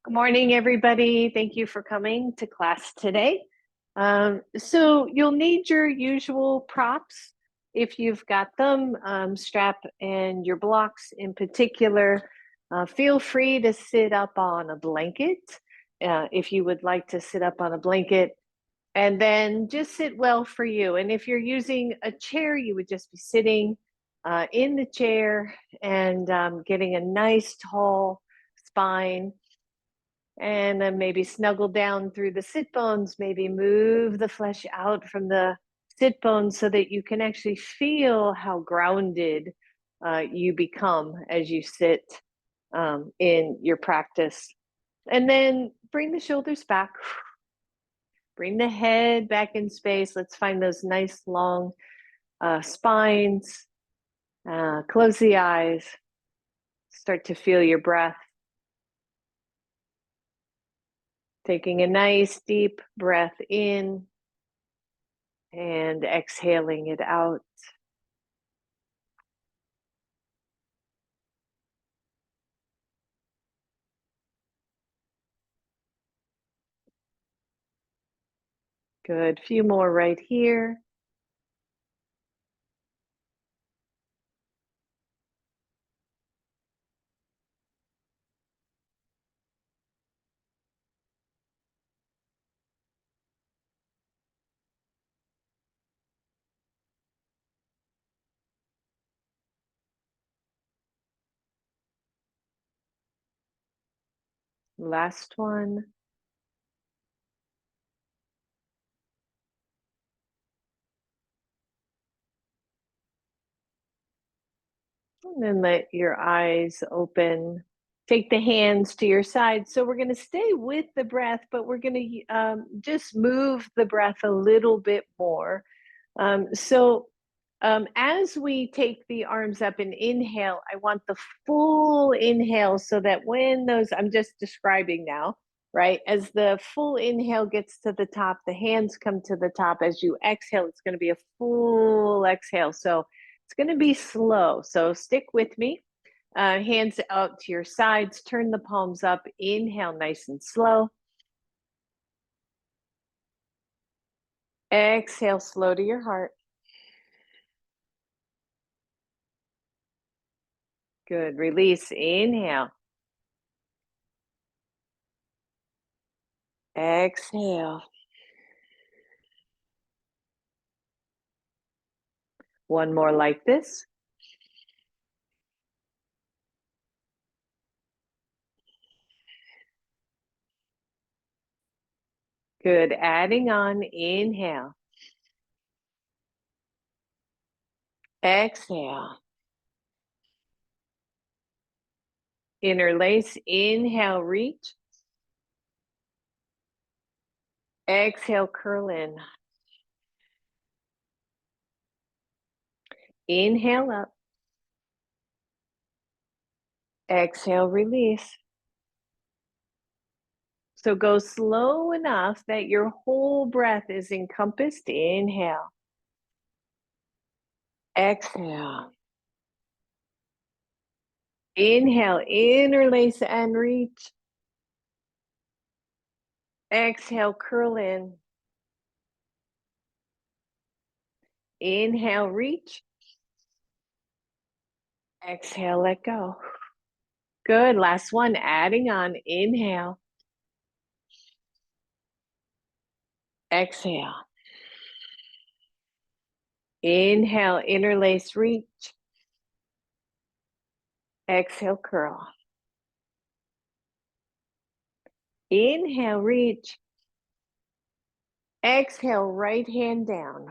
Good morning, everybody. Thank you for coming to class today. So you'll need your usual props if you've got them, strap and your blocks in particular. Feel free to sit up on a blanket if you would like to sit up on a blanket, and then just sit well for you. And if you're using a chair, you would just be sitting in the chair and getting a nice tall spine. And then maybe snuggle down through the sit bones, maybe move the flesh out from the sit bones so that you can actually feel how grounded you become as you sit in your practice. And then bring the shoulders back, bring the head back in space. Let's find those nice long spines. Close the eyes, start to feel your breath. Taking a nice deep breath in and exhaling it out. Good. Few more right here. Last one. And then let your eyes open. Take the hands to your side. So we're going to stay with the breath, but we're going to just move the breath a little bit more. As we take the arms up and inhale, I want the full inhale so that when those, I'm just describing now, right? As the full inhale gets to the top, the hands come to the top. As you exhale, it's going to be a full exhale. So it's going to be slow. So stick with me. Hands out to your sides, turn the palms up, inhale nice and slow. Exhale slow to your heart. Good. Release. Inhale. Exhale. One more like this. Good. Adding on. Inhale. Exhale. Interlace. Inhale. Reach. Exhale. Curl in. Inhale up. Exhale. Release. So go slow enough that your whole breath is encompassed. Inhale. Exhale. Inhale, interlace and reach. Exhale, curl in. Inhale, reach. Exhale, let go. Good. Last one, adding on. Inhale. Exhale. Inhale, interlace, reach. Exhale, curl. Inhale, reach. Exhale, right hand down.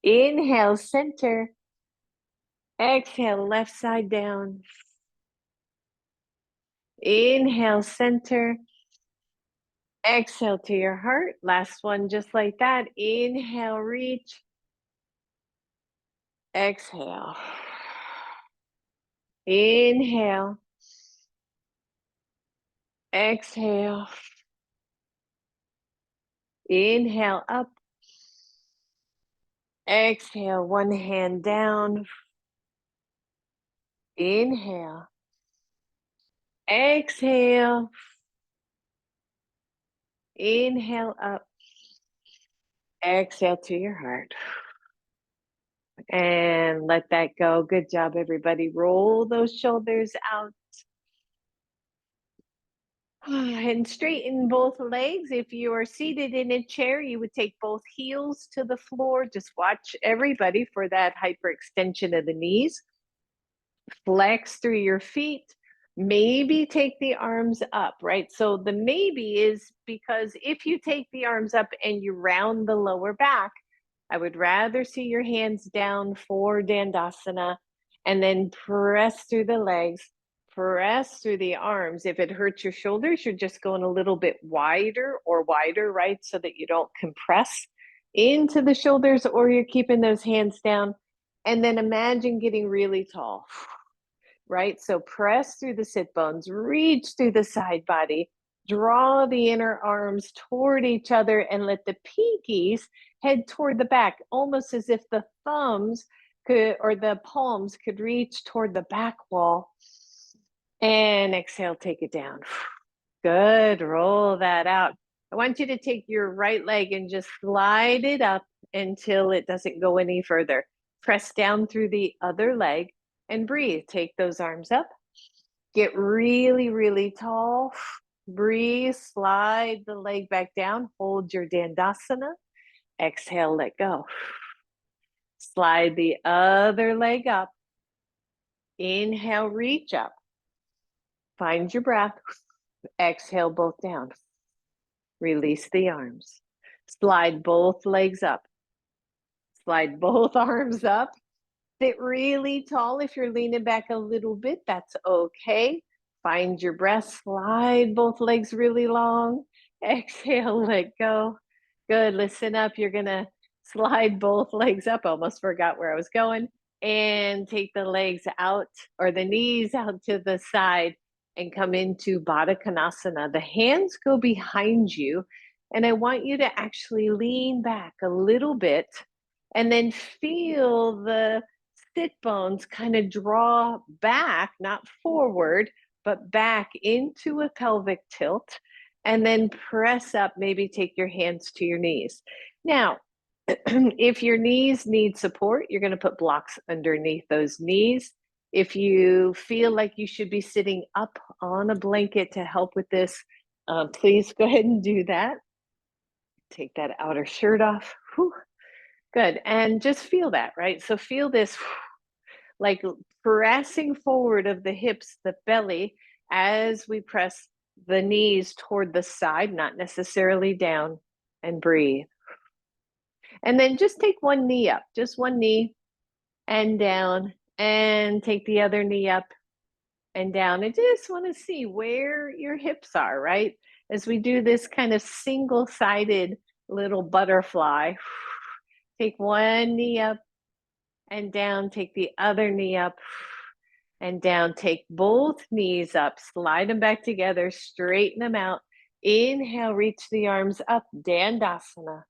Inhale, center. Exhale, left side down. Inhale, center. Exhale to your heart. Last one, just like that. Inhale, reach. Exhale. Inhale. Exhale. Inhale up. Exhale, one hand down. Inhale. Exhale. Inhale up. Exhale to your heart. And let that go. Good job, everybody. Roll those shoulders out. And straighten both legs. If you are seated in a chair, you would take both heels to the floor. Just watch everybody for that hyperextension of the knees. Flex through your feet. Maybe take the arms up, right? So the maybe is because if you take the arms up and you round the lower back, I would rather see your hands down for Dandasana and then press through the legs, press through the arms. If it hurts your shoulders, you're just going a little bit wider or wider, right? So that you don't compress into the shoulders, or you're keeping those hands down. And then imagine getting really tall, right? So press through the sit bones, reach through the side body, draw the inner arms toward each other, and let the pinkies head toward the back, almost as if the thumbs could, or the palms could reach toward the back wall. And exhale, take it down. Good, roll that out. I want you to take your right leg and just slide it up until it doesn't go any further. Press down through the other leg and breathe. Take those arms up. Get really, really tall. Breathe, slide the leg back down. Hold your Dandasana. Exhale, let go. Slide the other leg up. Inhale, reach up. Find your breath. Exhale, both down. Release the arms. Slide both legs up. Slide both arms up. Sit really tall. If you're leaning back a little bit, that's okay. Find your breath. Slide both legs really long. Exhale, let go. Good. Listen up. You're going to slide both legs up. Almost forgot where I was going. And take the legs out, or the knees out to the side, and come into Baddha Konasana. The hands go behind you. And I want you to actually lean back a little bit and then feel the sit bones kind of draw back, not forward, but back into a pelvic tilt, and then press up. Maybe take your hands to your knees. Now, if your knees need support, you're going to put blocks underneath those knees. If you feel like you should be sitting up on a blanket to help with this, please go ahead and do that. Take that outer shirt off. Whew. Good. And just feel that, right? So feel this like pressing forward of the hips, the belly, as we press the knees toward the side, not necessarily down, and breathe. And then just take one knee up, just one knee and down, and take the other knee up and down. I just want to see where your hips are, right? As we do this kind of single-sided little butterfly. Take one knee up and down, take the other knee up and down. Take both knees up, slide them back together, straighten them out. Inhale, reach the arms up, Dandasana.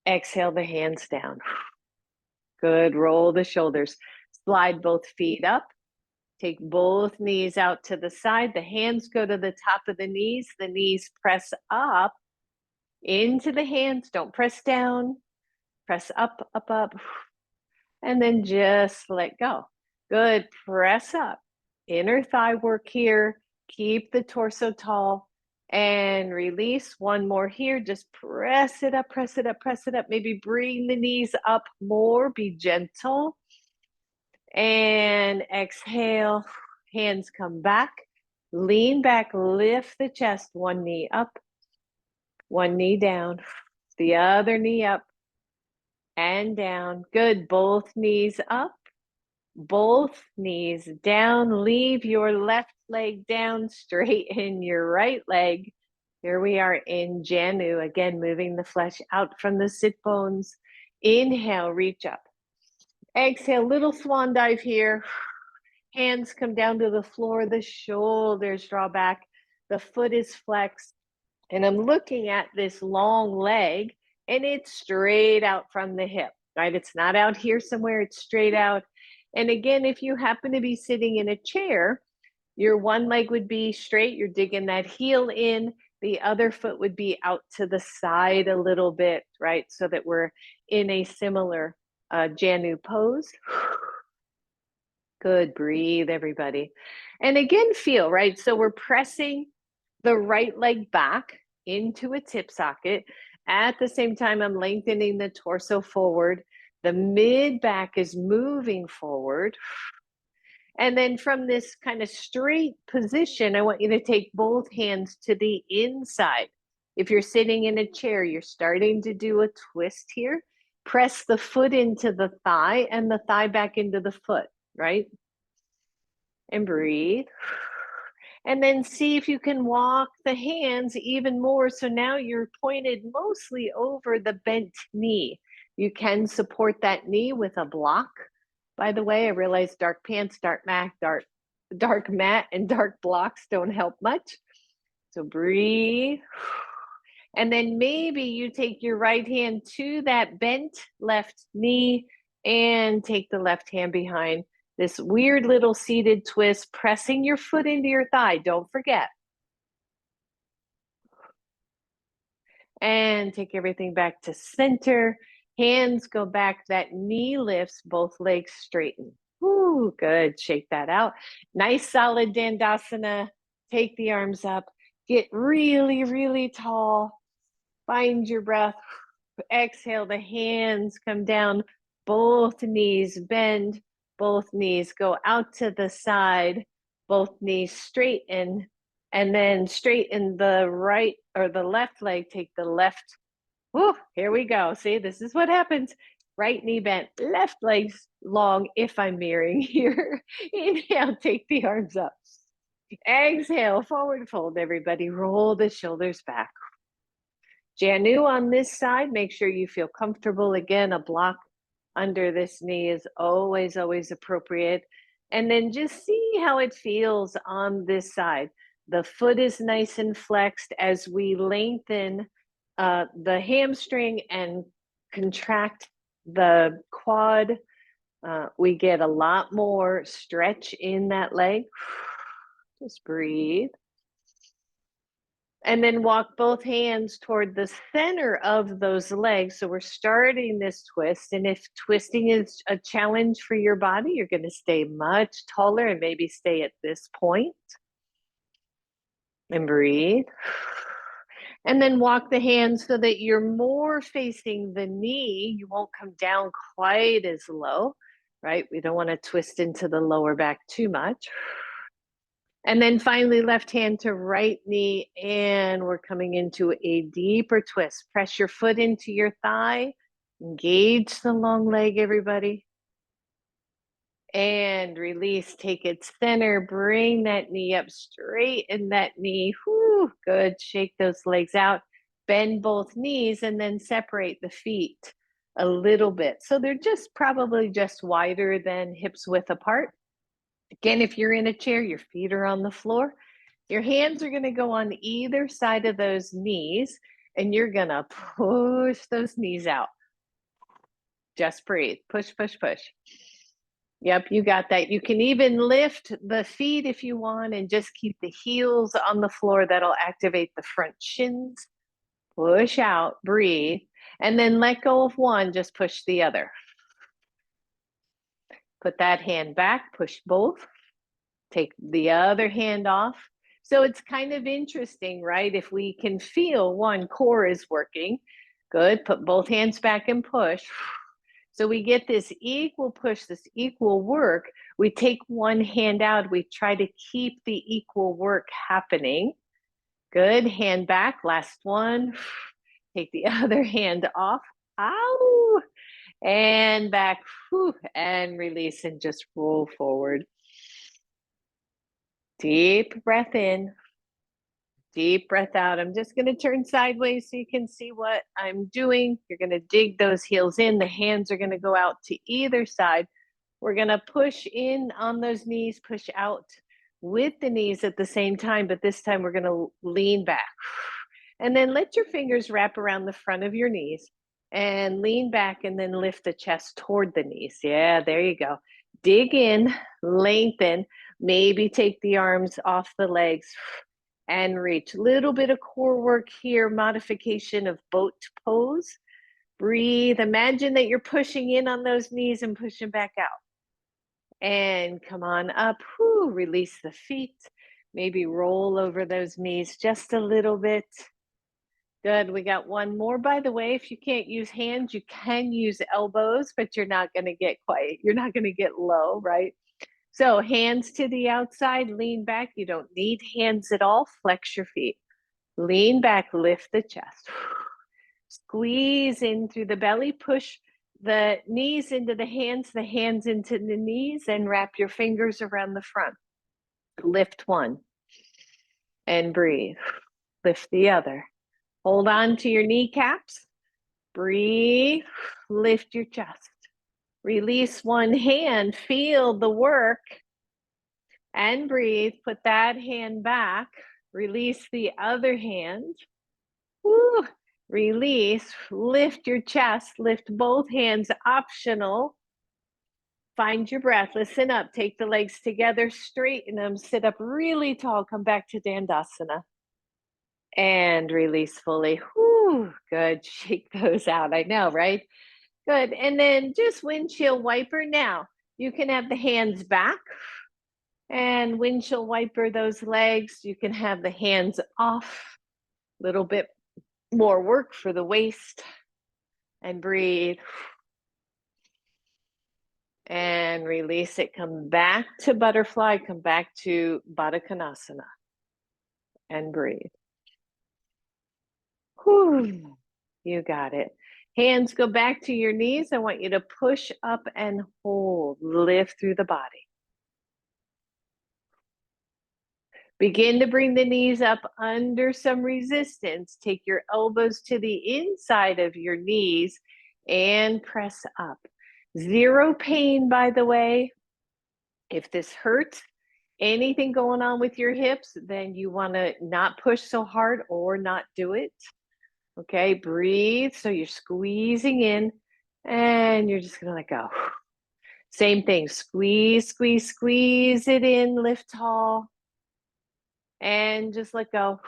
Exhale, the hands down. Good, roll the shoulders. Slide both feet up. Take both knees out to the side. The hands go to the top of the knees press up into the hands. Don't press down. Press up, up, up. And then just let go. Good, press up. Inner thigh work here. Keep the torso tall and release. One more here. Just press it up, press it up, press it up. Maybe bring the knees up more. Be gentle. And exhale. Hands come back. Lean back, lift the chest. One knee up, one knee down. The other knee up and down. Good, both knees up. Both knees down. Leave your left leg down, straighten your right leg. Here we are in Janu, again, moving the flesh out from the sit bones. Inhale, reach up. Exhale, little swan dive here. Hands come down to the floor, the shoulders draw back, the foot is flexed. And I'm looking at this long leg, and it's straight out from the hip, right? It's not out here somewhere, it's straight out. And again, if you happen to be sitting in a chair, Your one leg would be straight. You're digging that heel in. The other foot would be out to the side a little bit, right? So that we're in a similar Janu pose. Good, breathe, everybody. And again, feel, right? So we're pressing the right leg back into a tip socket. At the same time, I'm lengthening the torso forward. The mid back is moving forward. And then from this kind of straight position, I want you to take both hands to the inside. If you're sitting in a chair, you're starting to do a twist here. Press the foot into the thigh and the thigh back into the foot, right? And breathe. And then see if you can walk the hands even more. So now you're pointed mostly over the bent knee. You can support that knee with a block. By the way, I realize dark pants, dark mat, and dark blocks don't help much. So breathe. And then maybe you take your right hand to that bent left knee and take the left hand behind this weird little seated twist, pressing your foot into your thigh. Don't forget. And take everything back to center. Hands go back. That knee lifts, both legs straighten. Ooh, good. Shake that out. Nice solid Dandasana. Take the arms up. Get really, really tall. Find your breath. Exhale, the hands come down. Both knees bend. Both knees go out to the side. Both knees straighten. And then straighten the right or the left leg. Take the left. Whew, here we go. See, this is what happens. Right knee bent, left leg's long if I'm mirroring here. Inhale, take the arms up. Exhale, forward fold, everybody. Roll the shoulders back. Janu on this side, make sure you feel comfortable. Again, a block under this knee is always, always appropriate. And then just see how it feels on this side. The foot is nice and flexed as we lengthen the hamstring and contract the quad. We get a lot more stretch in that leg. Just breathe. And then walk both hands toward the center of those legs. So we're starting this twist. And if twisting is a challenge for your body, you're going to stay much taller and maybe stay at this point. And breathe. And then walk the hands so that you're more facing the knee. You won't come down quite as low, right? We don't want to twist into the lower back too much. And then finally, left hand to right knee, and we're coming into a deeper twist. Press your foot into your thigh, engage the long leg, everybody. And release, take it center, bring that knee up, straighten that knee. Whew, good, shake those legs out. Bend both knees and then separate the feet a little bit. So they're just probably just wider than hips width apart. Again, if you're in a chair, your feet are on the floor. Your hands are going to go on either side of those knees, and you're going to push those knees out. Just breathe. Push, push, push. Yep, you got that. You can even lift the feet if you want and just keep the heels on the floor. That'll activate the front shins. Push out, breathe, and then let go of one. Just push the other. Put that hand back, push both. Take the other hand off. So it's kind of interesting, right? If we can feel one, core is working. Good. Put both hands back and push. So we get this equal push, this equal work. We take one hand out. We try to keep the equal work happening. Good. Hand back. Last one. Take the other hand off. Ow. And back. And release and just roll forward. Deep breath in, deep breath out. I'm just going to turn sideways so you can see what I'm doing. You're going to dig those heels in. The hands are going to go out to either side. We're going to push in on those knees, push out with the knees at the same time, but this time we're going to lean back. And then let your fingers wrap around the front of your knees and lean back and then lift the chest toward the knees. Yeah, there you go. Dig in, lengthen. Maybe take the arms off the legs and reach. Little bit of core work here, modification of boat pose. Breathe. Imagine that you're pushing in on those knees and pushing back out. And come on up. Whew, release the feet. Maybe roll over those knees just a little bit. Good. We got one more. By the way, if you can't use hands, you can use elbows, but you're not going to get you're not going to get low, right? So hands to the outside, lean back. You don't need hands at all. Flex your feet. Lean back, lift the chest. Squeeze in through the belly, push the knees into the hands into the knees, and wrap your fingers around the front. Lift one and breathe. Lift the other. Hold on to your kneecaps. Breathe. Lift your chest. Release one hand. Feel the work. And breathe. Put that hand back. Release the other hand. Woo. Release. Lift your chest. Lift both hands. Optional. Find your breath. Listen up. Take the legs together. Straighten them. Sit up really tall. Come back to Dandasana. And release fully. Whew, good. Shake those out. I know, right? Good. And then just windshield wiper. Now, you can have the hands back and windshield wiper those legs. You can have the hands off. A little bit more work for the waist. And breathe. And release it. Come back to butterfly. Come back to Baddha Konasana. And breathe. Whew, you got it. Hands go back to your knees. I want you to push up and hold. Lift through the body. Begin to bring the knees up under some resistance. Take your elbows to the inside of your knees and press up. Zero pain, by the way. If this hurts, anything going on with your hips, then you want to not push so hard or not do it. Okay, breathe. So you're squeezing in and you're just going to let go. Same thing. Squeeze, squeeze, squeeze it in. Lift tall. And just let go.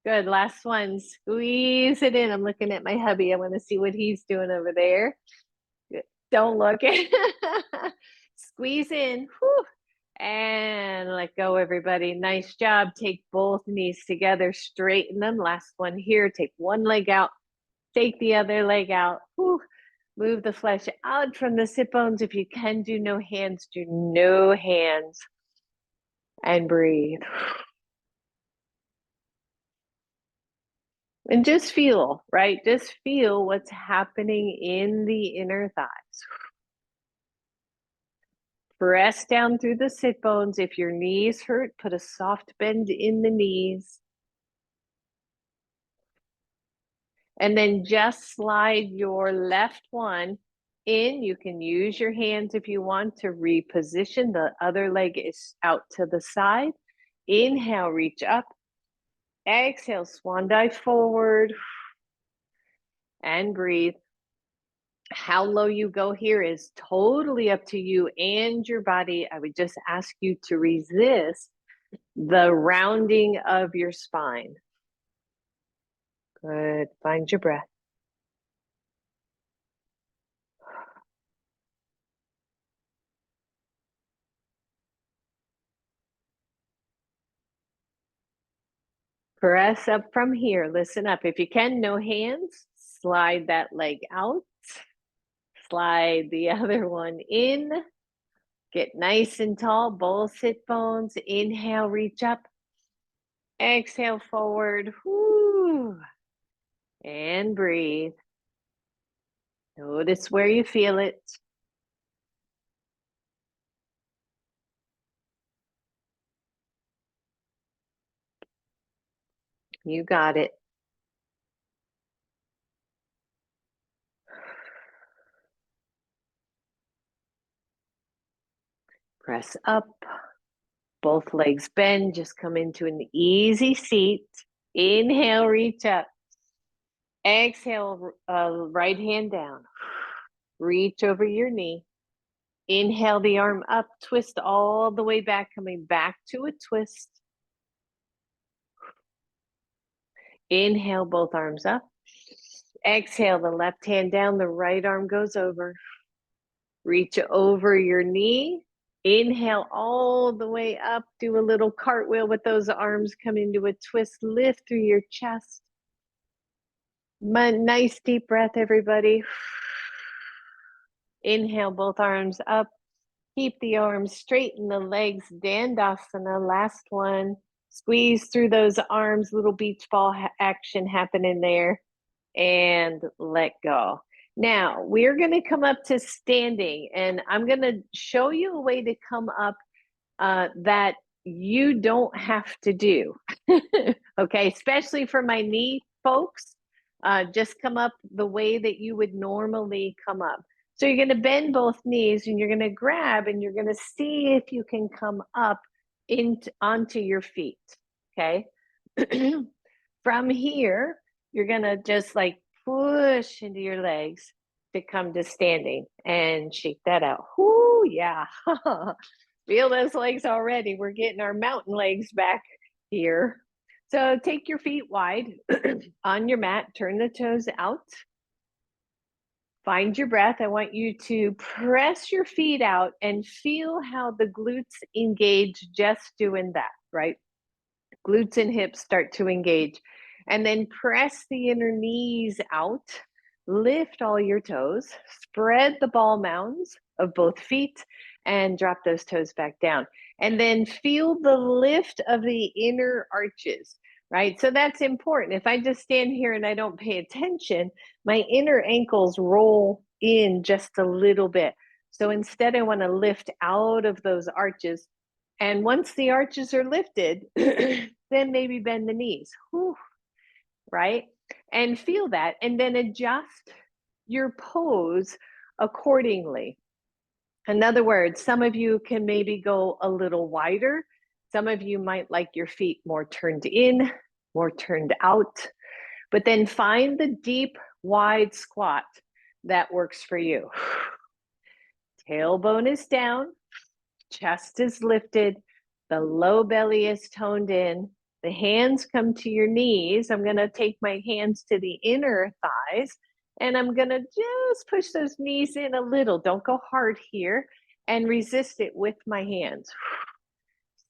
Good. Last one. Squeeze it in. I'm looking at my hubby. I want to see what he's doing over there. Don't look at Squeeze in. Whew. And let go, everybody. Nice job. Take both knees together. Straighten them. Last one here. Take one leg out. Take the other leg out. Whew. Move the flesh out from the sit bones. If you can do no hands, do no hands. And breathe. And just feel, right? Just feel what's happening in the inner thighs. Press down through the sit bones. If your knees hurt, put a soft bend in the knees. And then just slide your left one in. You can use your hands if you want to reposition. The other leg is out to the side. Inhale, reach up. Exhale, swan dive forward. And breathe. How low you go here is totally up to you and your body. I would just ask you to resist the rounding of your spine. Good. Find your breath. Press up from here. Listen up. If you can, no hands. Slide that leg out. Slide the other one in. Get nice and tall. Both sit bones. Inhale, reach up. Exhale, forward. Whoo. And breathe. Notice where you feel it. You got it. Press up. Both legs bend. Just come into an easy seat. Inhale, reach up. Exhale, right hand down. Reach over your knee. Inhale the arm up, twist all the way back, coming back to a twist. Inhale both arms up. Exhale the left hand down, the right arm goes over. Reach over your knee. Inhale all the way up. Do a little cartwheel with those arms. Come into a twist. Lift through your chest. Nice deep breath, everybody. Inhale both arms up. Keep the arms straight and the legs. Dandasana, last one. Squeeze through those arms. Little beach ball action happening there. And let go. Now, we're going to come up to standing, and I'm going to show you a way to come up that you don't have to do. Okay, especially for my knee folks, just come up the way that you would normally come up. So you're going to bend both knees and you're going to grab and you're going to see if you can come up onto your feet. Okay. From here, you're going to just like push into your legs to come to standing and shake that out. Whoo, yeah. Feel those legs already. We're getting our mountain legs back here. So take your feet wide on your mat, turn the toes out. Find your breath. I want you to press your feet out and feel how the glutes engage just doing that, right? Glutes and hips start to engage. And then press the inner knees out. Lift all your toes. Spread the ball mounds of both feet and drop those toes back down. And then feel the lift of the inner arches, right? So that's important. If I just stand here and I don't pay attention, my inner ankles roll in just a little bit. So instead, I want to lift out of those arches. And once the arches are lifted, then maybe bend the knees, whew, right? And feel that, and then adjust your pose accordingly. In other words, some of you can maybe go a little wider. Some of you might like your feet more turned in, more turned out, but then find the deep, wide squat that works for you. Tailbone is down, chest is lifted, the low belly is toned in, the hands come to your knees. I'm going to take my hands to the inner thighs, and I'm going to just push those knees in a little. Don't go hard here, and resist it with my hands.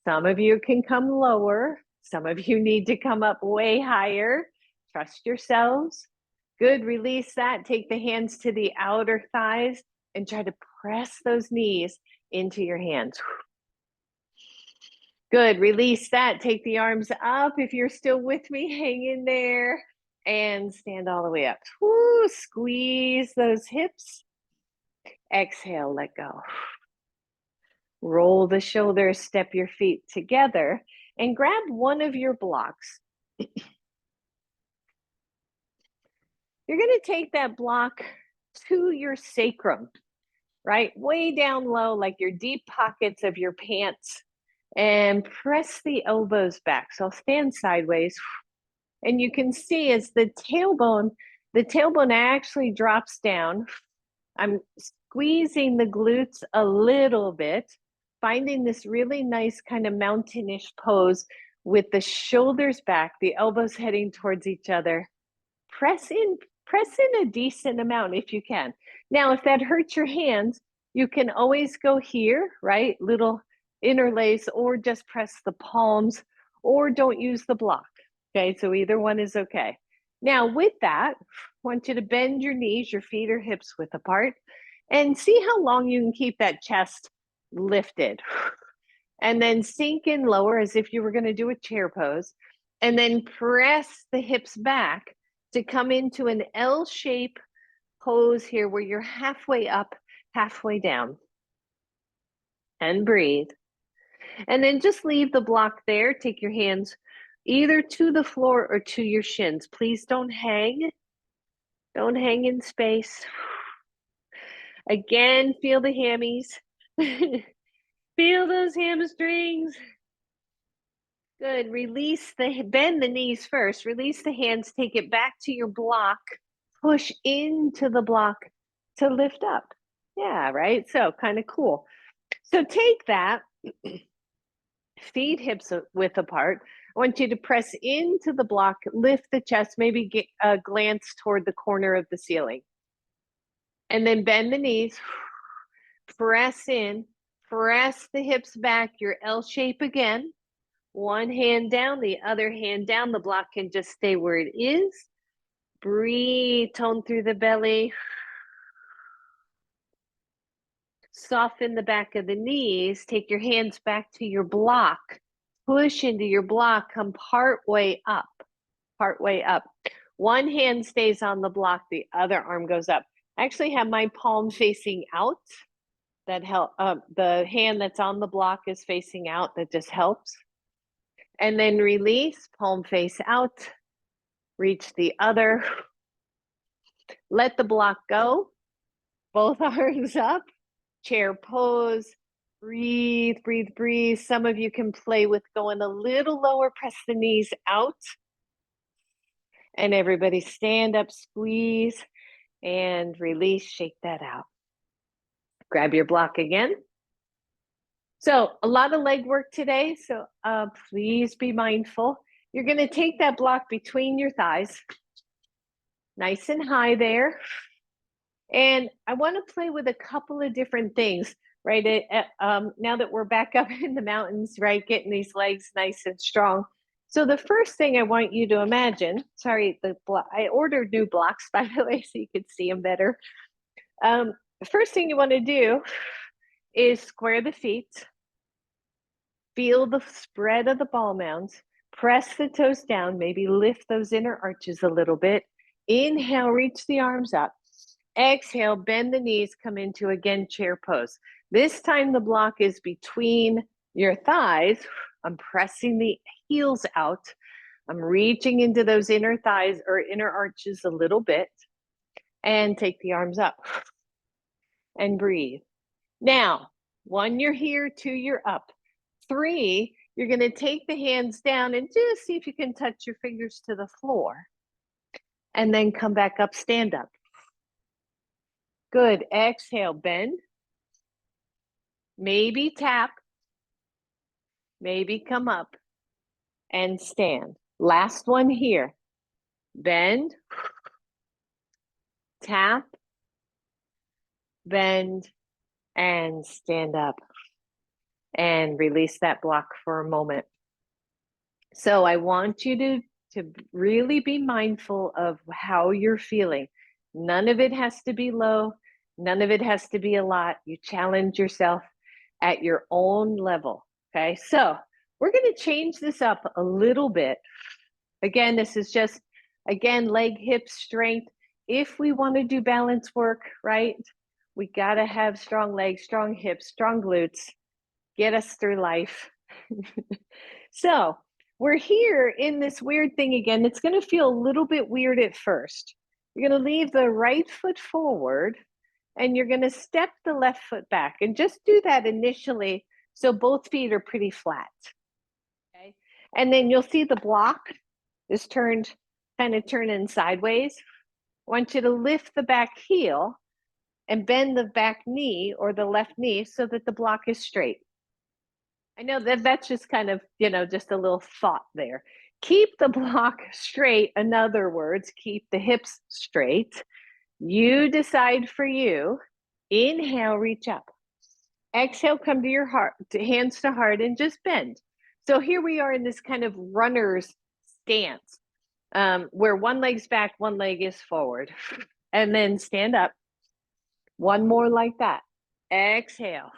Some of you can come lower. Some of you need to come up way higher. Trust yourselves. Good, release that. Take the hands to the outer thighs and try to press those knees into your hands. Good, release that. Take the arms up. If you're still with me, hang in there and stand all the way up. Woo, squeeze those hips. Exhale, let go. Roll the shoulders, step your feet together, and grab one of your blocks. You're going to take that block to your sacrum, right? Way down low, like your deep pockets of your pants, and press the elbows back. So I'll stand sideways, and you can see as the tailbone actually drops down. I'm squeezing the glutes a little bit, finding this really nice kind of mountainish pose with the shoulders back, the elbows heading towards each other. Press in a decent amount if you can. Now, if that hurts your hands, you can always go here, right? Little interlace, or just press the palms, or don't use the block. Okay, so either one is okay. Now, with that, I want you to bend your knees, your feet or hips width apart, and see how long you can keep that chest lifted. And then sink in lower as if you were going to do a chair pose, and then press the hips back to come into an L shape pose here where you're halfway up, halfway down. And breathe. And then just leave the block there. Take your hands either to the floor or to your shins. Please don't hang. Don't hang in space. Again, feel the hammies. Feel those hamstrings. Good. Bend the knees first. Release the hands. Take it back to your block. Push into the block to lift up. Yeah, right? So kind of cool. So take that, feet hips width apart. I want you to press into the block, lift the chest, maybe get a glance toward the corner of the ceiling. And then bend the knees, press in, press the hips back, your L shape again. One hand down, the other hand down. The block can just stay where it is. Breathe, tone through the belly. Soften the back of the knees. Take your hands back to your block. Push into your block. Come part way up. Part way up. One hand stays on the block. The other arm goes up. I actually have my palm facing out. That help. The hand that's on the block is facing out. That just helps. And then release. Palm face out. Reach the other. Let the block go. Both arms up. Chair pose. Breathe, breathe, breathe. Some of you can play with going a little lower, press the knees out. And everybody stand up, squeeze, and release, shake that out. Grab your block again. So a lot of leg work today, so please be mindful. You're gonna take that block between your thighs, nice and high there. And I wanna play with a couple of different things, right? Now that we're back up in the mountains, right, getting these legs nice and strong. So the first thing I want you to imagine, sorry, I ordered new blocks, by the way, so you could see them better. The first thing you wanna do is square the feet, feel the spread of the ball mounds, press the toes down, maybe lift those inner arches a little bit. Inhale, reach the arms up. Exhale, bend the knees, come into, again, chair pose. This time the block is between your thighs. I'm pressing the heels out. I'm reaching into those inner thighs or inner arches a little bit. And take the arms up. And breathe. Now, 1, you're here, 2, you're up. 3, you're gonna take the hands down and just see if you can touch your fingers to the floor. And then come back up, stand up. Good, exhale, bend. Maybe tap. Maybe come up and stand. Last one here. Bend, tap, bend, and stand up. And release that block for a moment. So I want you to really be mindful of how you're feeling. None of it has to be low. None of it has to be a lot. You challenge yourself at your own level. Okay, so we're going to change this up a little bit. Again, this is just, again, leg, hip strength. If we want to do balance work, right, we got to have strong legs, strong hips, strong glutes, get us through life. So we're here in this weird thing again. It's going to feel a little bit weird at first. You're going to leave the right foot forward and you're going to step the left foot back, and just do that initially so both feet are pretty flat. Okay. And then you'll see the block is turned, kind of turning sideways. I want you to lift the back heel and bend the back knee or the left knee so that the block is straight. I know that that's just kind of, just a little thought there. Keep the block straight. In other words, keep the hips straight. You decide for you. Inhale, reach up. Exhale, come to your heart, hands to heart, and just bend. So here we are in this kind of runner's stance, where one leg's back, one leg is forward. And then stand up. One more like that. Exhale.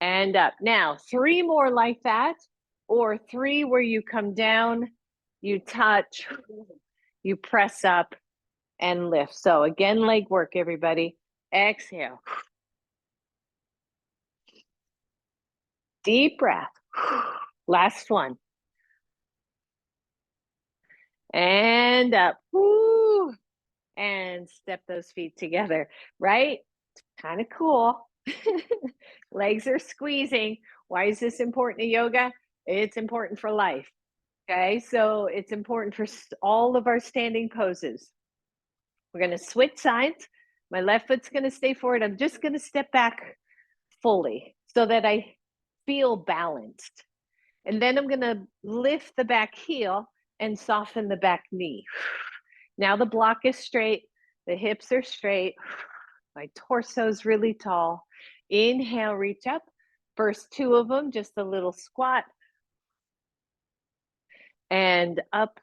And up. Now, 3 more like that, or 3 where you come down, you touch, you press up and lift. So again, leg work, everybody. Exhale. Deep breath. Last one. And up. Woo. And step those feet together, right? Kind of cool. Legs are squeezing. Why is this important to yoga? It's important for life. Okay, so it's important for all of our standing poses. We're going to switch sides. My left foot's going to stay forward. I'm just going to step back fully so that I feel balanced. And then I'm going to lift the back heel and soften the back knee. Now the block is straight. The hips are straight. My torso is really tall. Inhale, reach up. First two of them, just a little squat. And up.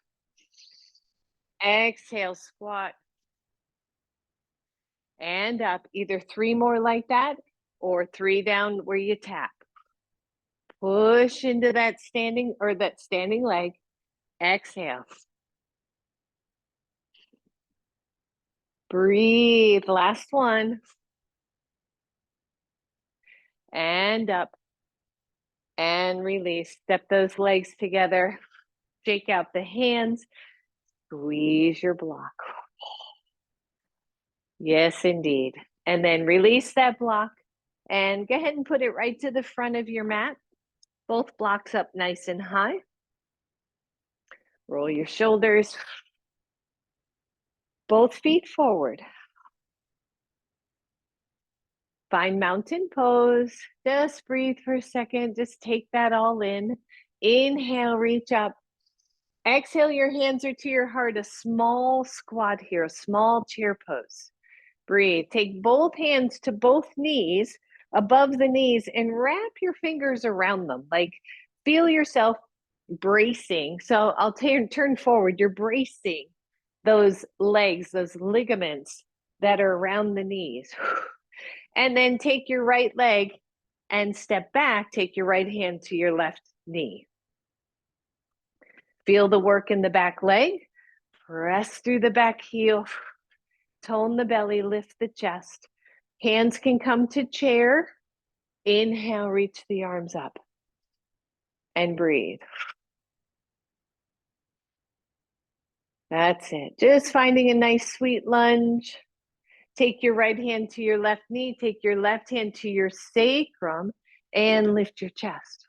Exhale, squat. And up. Either 3 more like that or 3 down where you tap. Push into that standing leg. Exhale. Breathe. Last one. And up. And release. Step those legs together. Shake out the hands. Squeeze your block. Yes, indeed. And then release that block and go ahead and put it right to the front of your mat. Both blocks up nice and high. Roll your shoulders. Both feet forward. Find mountain pose. Just breathe for a second. Just take that all in. Inhale, reach up. Exhale, your hands are to your heart. A small squat here, a small chair pose. Breathe. Take both hands to both knees, above the knees, and wrap your fingers around them. Like feel yourself bracing. So I'll turn forward. You're bracing those legs, those ligaments that are around the knees. And then take your right leg and step back. Take your right hand to your left knee. Feel the work in the back leg. Press through the back heel. Tone the belly, lift the chest. Hands can come to chair. Inhale, reach the arms up. And breathe. That's it. Just finding a nice sweet lunge. Take your right hand to your left knee. Take your left hand to your sacrum and lift your chest.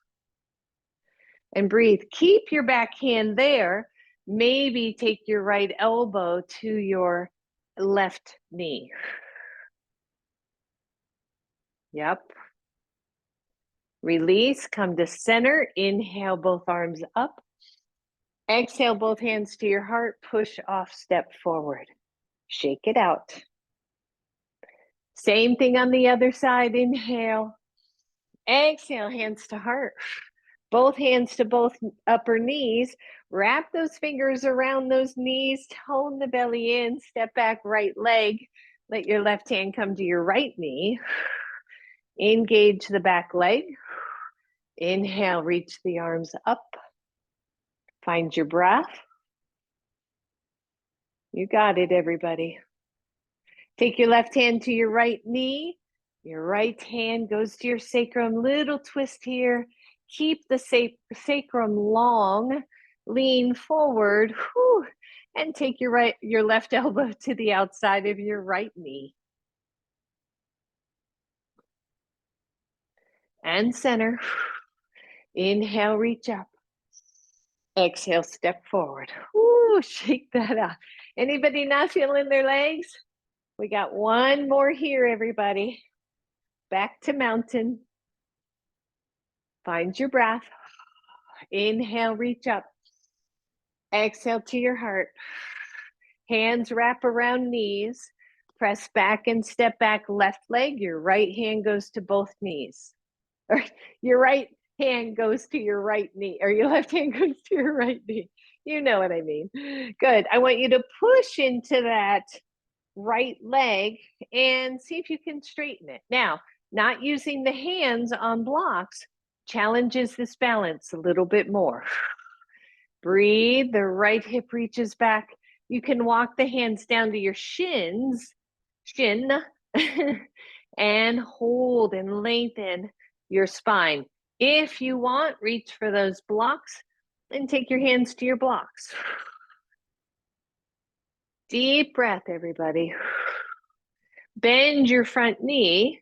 And breathe. Keep your back hand there. Maybe take your right elbow to your left knee. Yep. Release, come to center. Inhale, both arms up. Exhale, both hands to your heart. Push off, step forward. Shake it out. Same thing on the other side. Inhale. Exhale, hands to heart. Both hands to both upper knees. Wrap those fingers around those knees. Tone the belly in. Step back, right leg. Let your left hand come to your right knee. Engage the back leg. Inhale, reach the arms up. Find your breath. You got it, everybody. Take your left hand to your right knee. Your right hand goes to your sacrum. Little twist here. Keep the sacrum long. Lean forward. Whew, and take your left elbow to the outside of your right knee. And center. Inhale, reach up. Exhale, step forward. Ooh, shake that out. Anybody not feeling their legs? We got one more here, everybody. Back to mountain. Find your breath. Inhale, reach up. Exhale to your heart. Hands wrap around knees. Press back and step back, left leg. Your right hand goes to both knees. Or your right hand goes to your right knee, or your left hand goes to your right knee. You know what I mean. Good. I want you to push into that right leg and see if you can straighten it. Now, not using the hands on blocks challenges this balance a little bit more. Breathe. The right hip reaches back. You can walk the hands down to your shin, and hold and lengthen your spine. If you want, reach for those blocks and take your hands to your blocks. Deep breath, everybody. Bend your front knee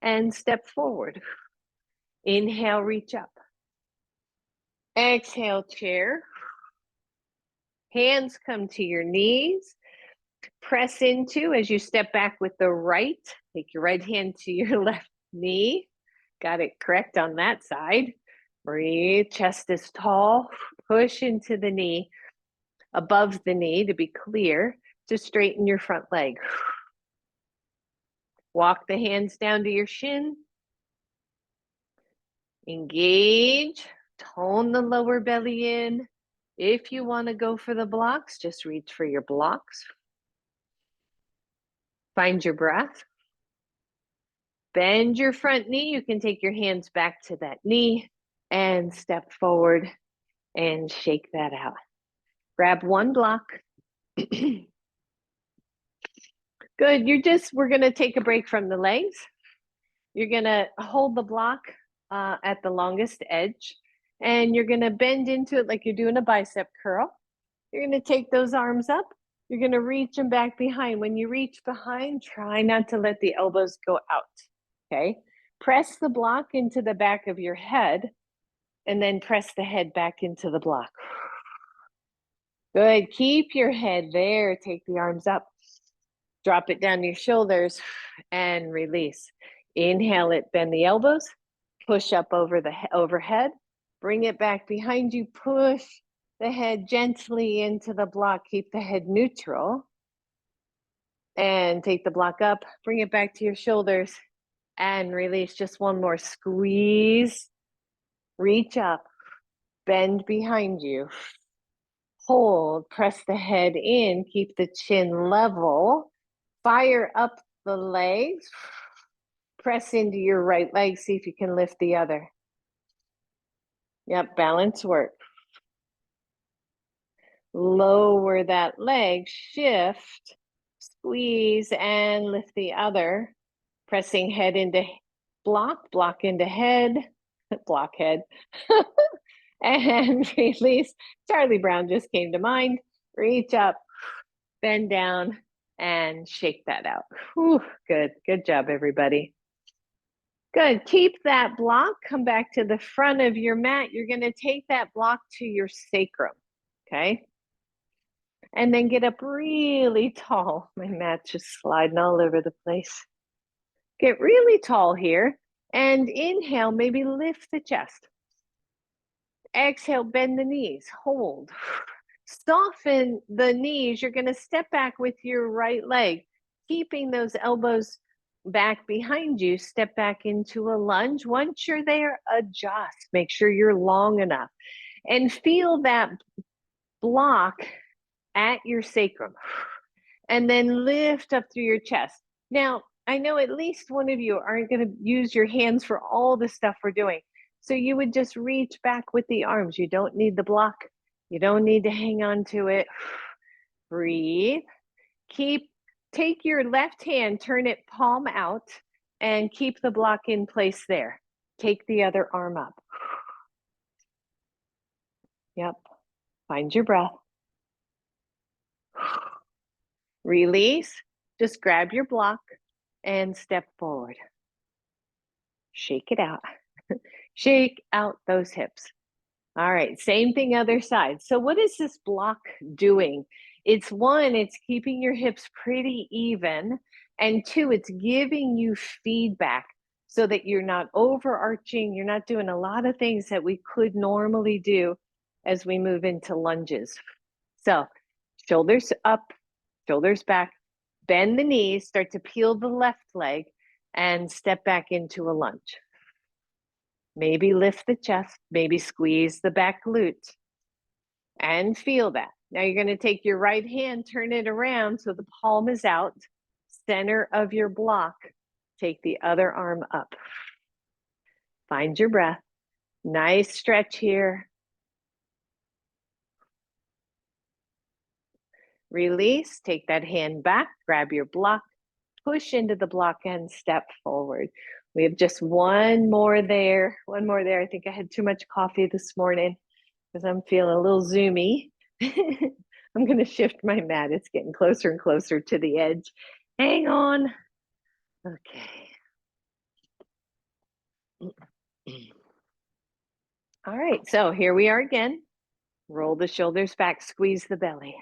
and step forward. Inhale, reach up. Exhale, chair. Hands come to your knees. Press into as you step back with the right. Take your right hand to your left knee. Got it correct on that side. Breathe, chest is tall. Push into the knee, above the knee to be clear, to straighten your front leg. Walk the hands down to your shin. Engage, tone the lower belly in. If you want to go for the blocks, just reach for your blocks. Find your breath. Bend your front knee. You can take your hands back to that knee and step forward and shake that out. Grab one block. Good. We're going to take a break from the legs. You're going to hold the block at the longest edge, and you're going to bend into it like you're doing a bicep curl. You're going to take those arms up. You're going to reach them back behind. When you reach behind, try not to let the elbows go out. Okay. Press the block into the back of your head, and then press the head back into the block. Good. Keep your head there. Take the arms up. Drop it down your shoulders and release. Inhale it, bend the elbows, push up over the overhead, bring it back behind you, push the head gently into the block, keep the head neutral, and take the block up, bring it back to your shoulders, and release. Just one more. Squeeze, reach up, bend behind you, hold, press the head in, keep the chin level, fire up the legs, press into your right leg, see if you can lift the other. Yep, balance work. Lower that leg, shift, squeeze, and lift the other. Pressing head into block, block into head, block head. And release. Charlie Brown just came to mind. Reach up, bend down, and shake that out. Whew, good. Good job, everybody. Good. Keep that block. Come back to the front of your mat. You're going to take that block to your sacrum. Okay. And then get up really tall. My mat's just sliding all over the place. Get really tall here. And inhale, maybe lift the chest. Exhale, bend the knees. Hold. Soften the knees. You're going to step back with your right leg, keeping those elbows back behind you. Step back into a lunge. Once you're there, adjust. Make sure you're long enough. And feel that block at your sacrum. And then lift up through your chest. Now, I know at least one of you aren't going to use your hands for all the stuff we're doing. So you would just reach back with the arms. You don't need the block. You don't need to hang on to it. Breathe. Take your left hand, turn it palm out, and keep the block in place there. Take the other arm up. Yep. Find your breath. Release. Just grab your block and step forward. Shake it out. Shake out those hips. All right, same thing other side. So what is this block doing? It's one, it's keeping your hips pretty even. And two, it's giving you feedback so that you're not overarching. You're not doing a lot of things that we could normally do as we move into lunges. So shoulders up, shoulders back, bend the knees, start to peel the left leg, and step back into a lunge. Maybe lift the chest, maybe squeeze the back glute, and feel that. Now you're going to take your right hand, turn it around so the palm is out, center of your block. Take the other arm up. Find your breath. Nice stretch here. Release, take that hand back, grab your block, push into the block and step forward. We have just one more there. I think I had too much coffee this morning because I'm feeling a little zoomy. I'm going to shift my mat. It's getting closer and closer to the edge. Hang on. Okay. All right, so here we are again. Roll the shoulders back, squeeze the belly.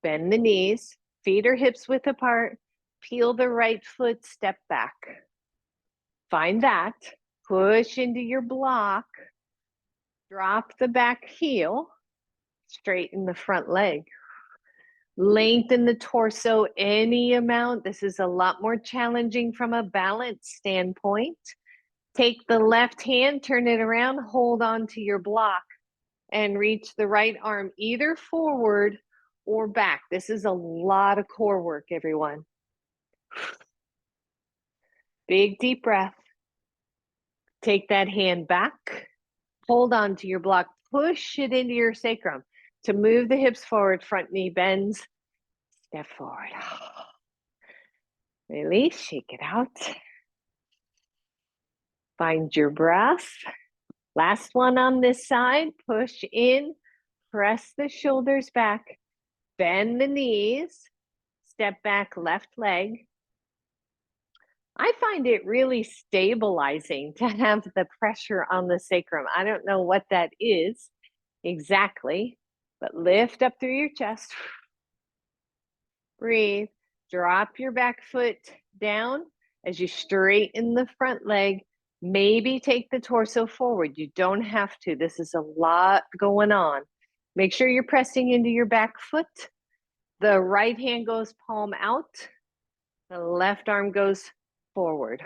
Bend the knees. Feet are hips width apart. Peel the right foot, step back. Find that. Push into your block. Drop the back heel. Straighten the front leg. Lengthen the torso any amount. This is a lot more challenging from a balance standpoint. Take the left hand, turn it around, hold on to your block, and reach the right arm either forward or back. This is a lot of core work, everyone. Big deep breath. Take that hand back. Hold on to your block. Push it into your sacrum to move the hips forward. Front knee bends. Step forward. Release. Shake it out. Find your breath. Last one on this side. Push in. Press the shoulders back. Bend the knees. Step back, left leg. I find it really stabilizing to have the pressure on the sacrum. I don't know what that is exactly, but lift up through your chest. Breathe. Drop your back foot down as you straighten the front leg. Maybe take the torso forward. You don't have to. This is a lot going on. Make sure you're pressing into your back foot. The right hand goes palm out. The left arm goes forward.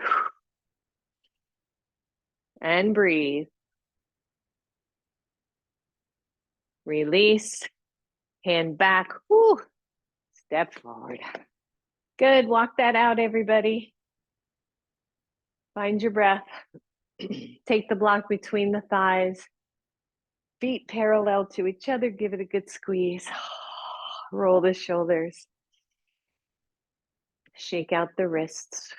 And breathe. Release. Hand back. Whew. Step forward. Good. Walk that out, everybody. Find your breath. Take the block between the thighs. Feet parallel to each other. Give it a good squeeze. Roll the shoulders. Shake out the wrists.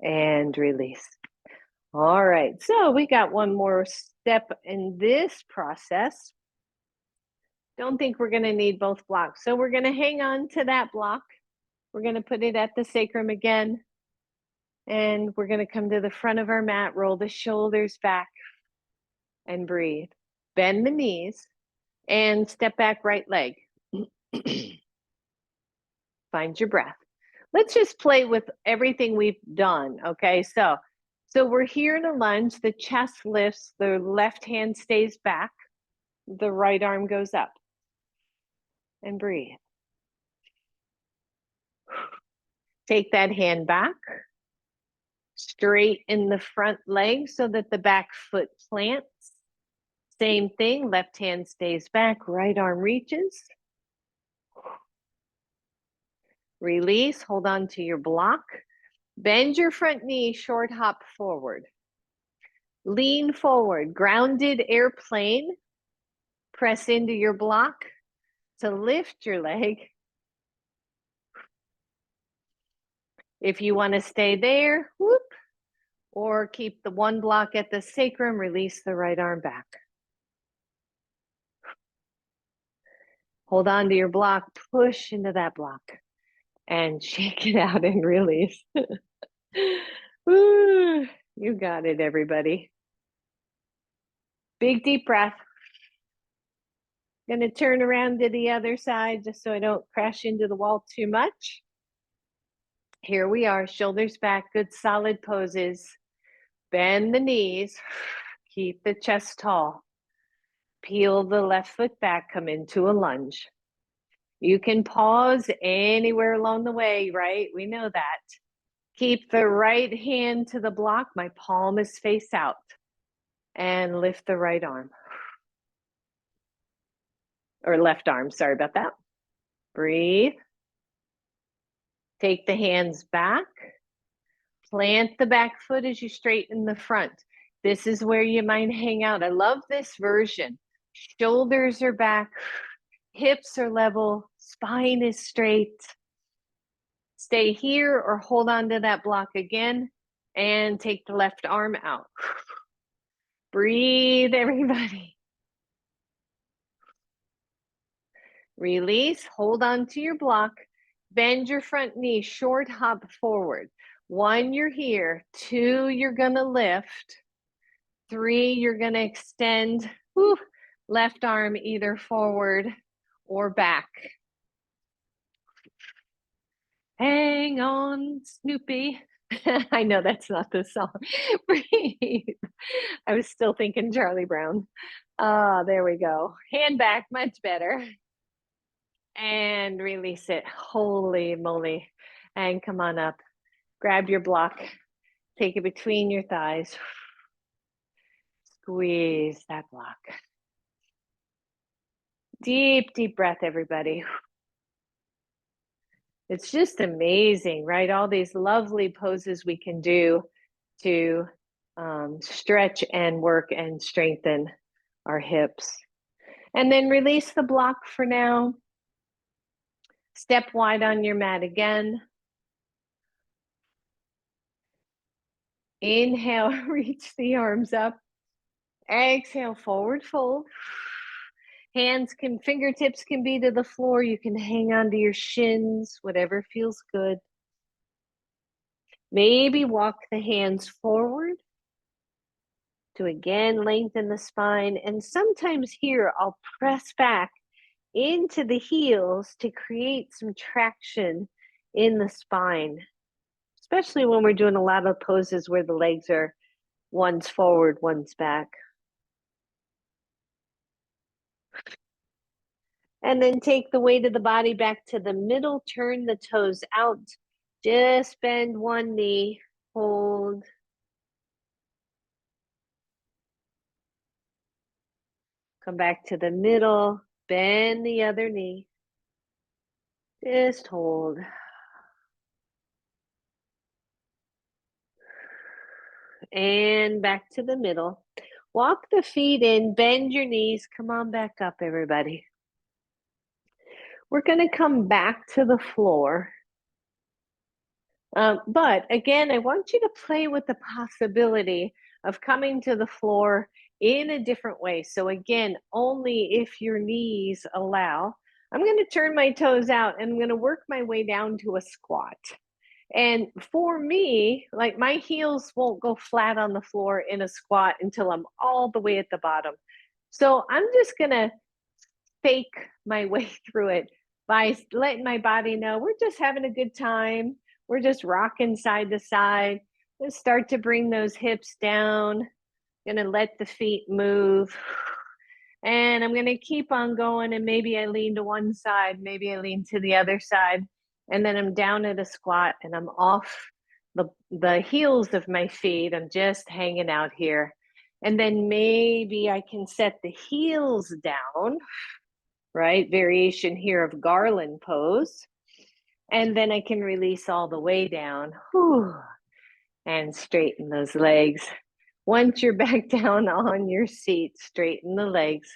And release. All right, so we got one more step in this process. Don't think we're gonna need both blocks. So we're gonna hang on to that block. We're gonna put it at the sacrum again. And we're gonna come to the front of our mat, roll the shoulders back and breathe. Bend the knees and step back right leg. Find your breath. Let's just play with everything we've done, okay? So we're here in a lunge, the chest lifts, the left hand stays back, the right arm goes up. And breathe. Take that hand back, straighten the front leg so that the back foot plants. Same thing, left hand stays back, right arm reaches. Release, hold on to your block. Bend your front knee, short hop forward. Lean forward, grounded airplane. Press into your block to lift your leg. If you want to stay there, whoop, or keep the one block at the sacrum, release the right arm back. Hold on to your block, push into that block, and shake it out and release. Woo, you got it, everybody. Big deep breath. Gonna turn around to the other side just so I don't crash into the wall too much. Here we are, shoulders back, good solid poses. Bend the knees, keep the chest tall. Peel the left foot back, come into a lunge. You can pause anywhere along the way, right? We know that. Keep the right hand to the block. My palm is face out. And lift the right arm. Or left arm, sorry about that. Breathe. Take the hands back. Plant the back foot as you straighten the front. This is where you might hang out. I love this version. Shoulders are back. Hips are level. Spine is straight. Stay here or hold on to that block again and take the left arm out. Breathe, everybody. Release, hold on to your block. Bend your front knee, short hop forward. 1, you're here. 2, you're gonna lift. 3, you're gonna extend. Whew. Left arm either forward or back. Hang on, Snoopy. I know that's not the song. Breathe. I was still thinking Charlie Brown. There we go. Hand back, much better. And release it. Holy moly. And come on up. Grab your block. Take it between your thighs. Squeeze that block. Deep, deep breath, everybody. It's just amazing, right? All these lovely poses we can do to stretch and work and strengthen our hips. And then release the block for now. Step wide on your mat again. Inhale, reach the arms up. Exhale, forward fold. Fingertips can be to the floor. You can hang onto your shins, whatever feels good. Maybe walk the hands forward to again lengthen the spine. And sometimes here I'll press back into the heels to create some traction in the spine, especially when we're doing a lot of poses where the legs are one's forward, one's back. And then take the weight of the body back to the middle, turn the toes out. Just bend one knee, hold. Come back to the middle, bend the other knee. Just hold. And back to the middle. Walk the feet in, bend your knees. Come on back up, everybody. We're going to come back to the floor. But again, I want you to play with the possibility of coming to the floor in a different way. So again, only if your knees allow. I'm going to turn my toes out and I'm going to work my way down to a squat. And for me, like my heels won't go flat on the floor in a squat until I'm all the way at the bottom. So I'm just going to fake my way through it by letting my body know we're just having a good time. We're just rocking side to side. Let's start to bring those hips down. Gonna let the feet move. And I'm gonna keep on going, and maybe I lean to one side, maybe I lean to the other side. And then I'm down at a squat and I'm off the heels of my feet. I'm just hanging out here. And then maybe I can set the heels down, right? Variation here of garland pose. And then I can release all the way down. Whew, and straighten those legs. Once you're back down on your seat, straighten the legs.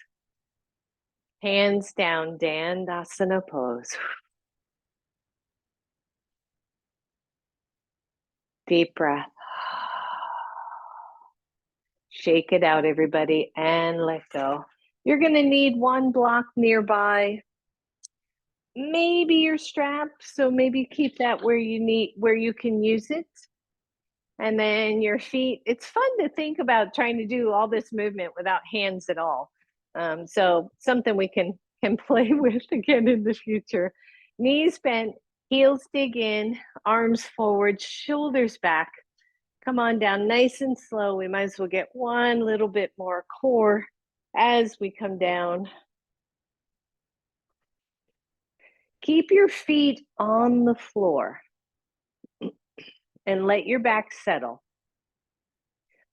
Hands down, Dandasana pose. Deep breath. Shake it out, everybody, and let go. You're going to need one block nearby. Maybe your strap, so maybe keep that where you can use it. And then your feet. It's fun to think about trying to do all this movement without hands at all. So something we can play with again in the future. Knees bent, heels dig in, arms forward, shoulders back. Come on down nice and slow. We might as well get one little bit more core as we come down. Keep your feet on the floor and let your back settle.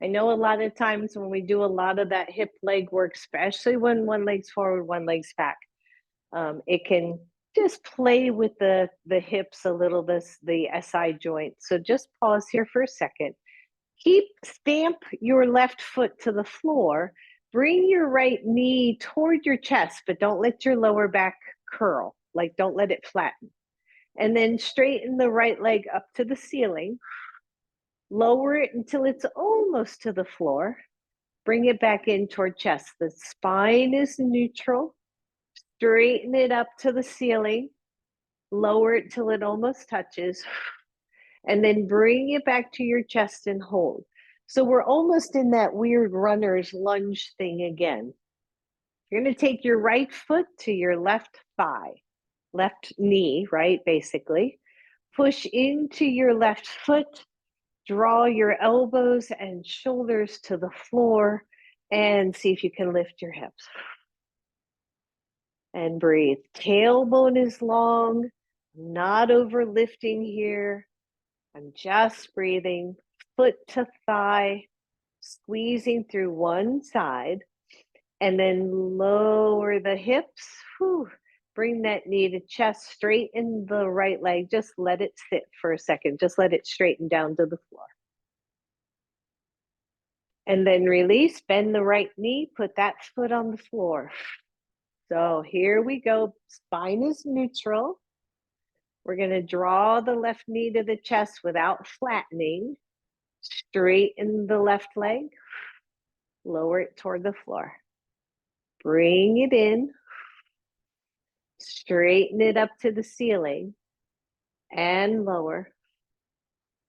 I know a lot of times when we do a lot of that hip leg work, especially when one leg's forward, one leg's back, it can just play with the hips a little, the SI joint. So just pause here for a second. Stamp your left foot to the floor. Bring your right knee toward your chest, but don't let your lower back curl. Like don't let it flatten. And then straighten the right leg up to the ceiling. Lower it until it's almost to the floor. Bring it back in toward chest. The spine is neutral. Straighten it up to the ceiling. Lower it till it almost touches. And then bring it back to your chest and hold. So we're almost in that weird runner's lunge thing again. You're going to take your right foot to your left thigh, left knee, right? Basically, push into your left foot, draw your elbows and shoulders to the floor, and see if you can lift your hips. And breathe. Tailbone is long, not over lifting here. I'm just breathing, foot to thigh, squeezing through one side, and then lower the hips. Whew. Bring that knee to chest, straighten the right leg. Just let it sit for a second. Just let it straighten down to the floor. And then release, bend the right knee, put that foot on the floor. So here we go. Spine is neutral. We're going to draw the left knee to the chest without flattening. Straighten the left leg. Lower it toward the floor. Bring it in. Straighten it up to the ceiling. And lower.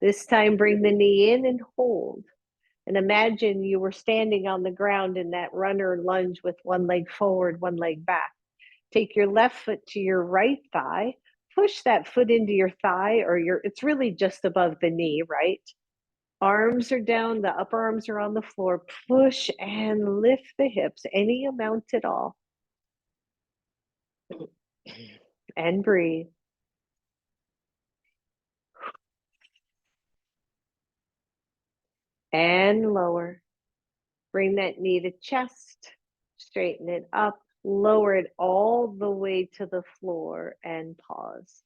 This time, bring the knee in and hold. And imagine you were standing on the ground in that runner lunge with one leg forward, one leg back. Take your left foot to your right thigh. Push that foot into your thigh, or it's really just above the knee, right? Arms are down, the upper arms are on the floor. Push and lift the hips, any amount at all. And breathe. And lower. Bring that knee to chest. Straighten it up. Lower it all the way to the floor and pause.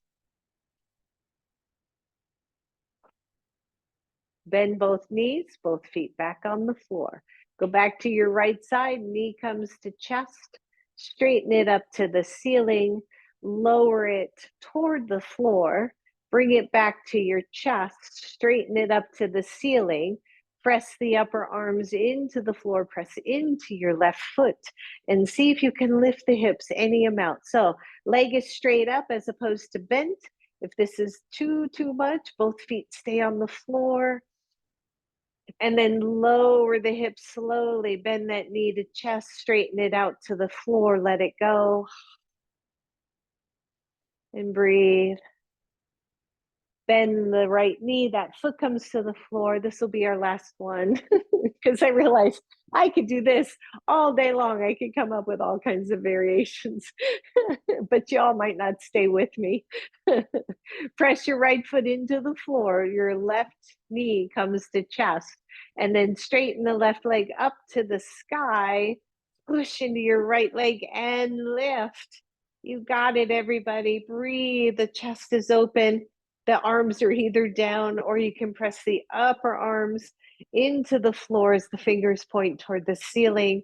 Bend both knees, both feet back on the floor. Go back to your right side, knee comes to chest. Straighten it up to the ceiling. Lower it toward the floor. Bring it back to your chest. Straighten it up to the ceiling. Press the upper arms into the floor. Press into your left foot. And see if you can lift the hips any amount. So leg is straight up as opposed to bent. If this is too much, both feet stay on the floor. And then lower the hips slowly, bend that knee to chest, straighten it out to the floor, let it go. And breathe. Bend the right knee, that foot comes to the floor. This will be our last one because I realized I could do this all day long. I could come up with all kinds of variations, but y'all might not stay with me. Press your right foot into the floor. Your left knee comes to chest, and then straighten the left leg up to the sky. Push into your right leg and lift. You got it, everybody. Breathe. The chest is open. The arms are either down, or you can press the upper arms into the floor as the fingers point toward the ceiling.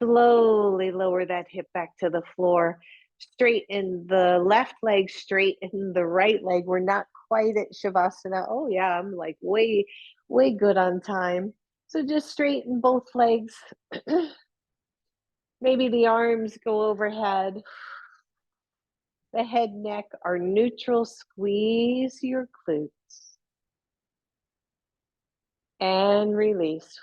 Slowly lower that hip back to the floor. Straighten the left leg, straighten the right leg. We're not quite at Shavasana. Oh yeah, I'm like way good on time. So just straighten both legs. Maybe the arms go overhead. The head, neck are neutral. Squeeze your glutes. And release.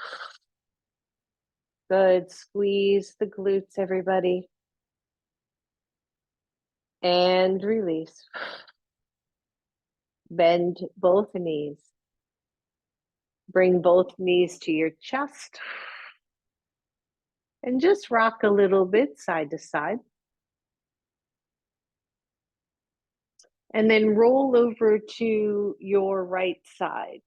Good. Squeeze the glutes, everybody. And release. Bend both knees. Bring both knees to your chest. And just rock a little bit side to side. And then roll over to your right side.